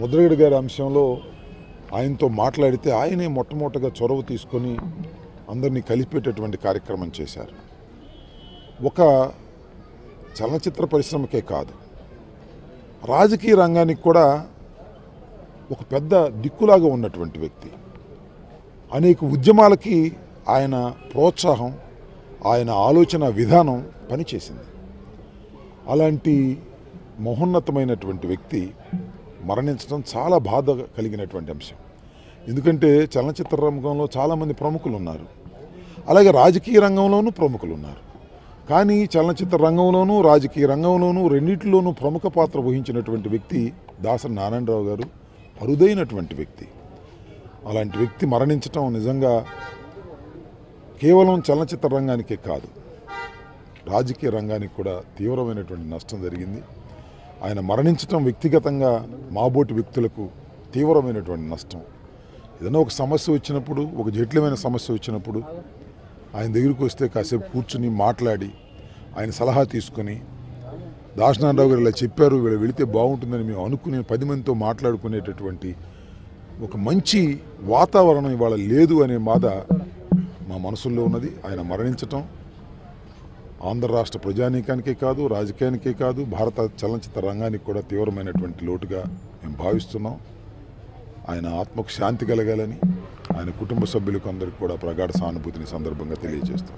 ముద్రగడ గారి అంశంలో ఆయనతో మాట్లాడితే ఆయనే మొట్టమొదటిగా చొరవ తీసుకొని అందరినీ కలిపేటటువంటి కార్యక్రమం చేశారు. ఒక చలనచిత్ర పరిశ్రమకే కాదు, రాజకీయ రంగానికి కూడా ఒక పెద్ద దిక్కులాగా ఉన్నటువంటి వ్యక్తి. అనేక ఉద్యమాలకి ఆయన ప్రోత్సాహం, ఆయన ఆలోచన విధానం పనిచేసింది. అలాంటి మహోన్నతమైనటువంటి వ్యక్తి మరణించడం చాలా బాధ కలిగినటువంటి అంశం. ఎందుకంటే చలనచిత్ర రంగంలో చాలామంది ప్రముఖులు ఉన్నారు, అలాగే రాజకీయ రంగంలోనూ ప్రముఖులు ఉన్నారు. కానీ చలనచిత్ర రంగంలోనూ రాజకీయ రంగంలోనూ రెండింటిలోనూ ప్రముఖ పాత్ర వహించినటువంటి వ్యక్తి దాసరి నారాయణరావు గారు. అరుదైనటువంటి వ్యక్తి. అలాంటి వ్యక్తి మరణించటం నిజంగా కేవలం చలనచిత్ర రంగానికే కాదు, రాజకీయ రంగానికి కూడా తీవ్రమైనటువంటి నష్టం జరిగింది. ఆయన మరణించటం వ్యక్తిగతంగా మాబోటి వ్యక్తులకు తీవ్రమైనటువంటి నష్టం. ఏదైనా ఒక సమస్య వచ్చినప్పుడు, ఒక జటిలమైన సమస్య వచ్చినప్పుడు ఆయన దగ్గరికి వస్తే కాసేపు కూర్చుని మాట్లాడి ఆయన సలహా తీసుకొని, దాసనారాయణరావు గారు ఇలా చెప్పారు, వీళ్ళు వెళితే బాగుంటుందని మేము అనుకునే 10 మందితో మాట్లాడుకునేటటువంటి ఒక మంచి వాతావరణం ఇవాళ లేదు అనే బాధ మా మనసుల్లో ఉన్నది. ఆయన మరణించటం ఆంధ్ర రాష్ట్ర ప్రజానీకానికే కాదు, రాజకీయానికే కాదు, భారత చలనచిత్ర రంగానికి కూడా తీవ్రమైనటువంటి లోటుగా మేము భావిస్తున్నాం. ఆయన ఆత్మకు శాంతి కలగాలని ఆయన కుటుంబ సభ్యులకు అందరికీ కూడా ప్రగాఢ సానుభూతిని సందర్భంగా తెలియజేస్తాం.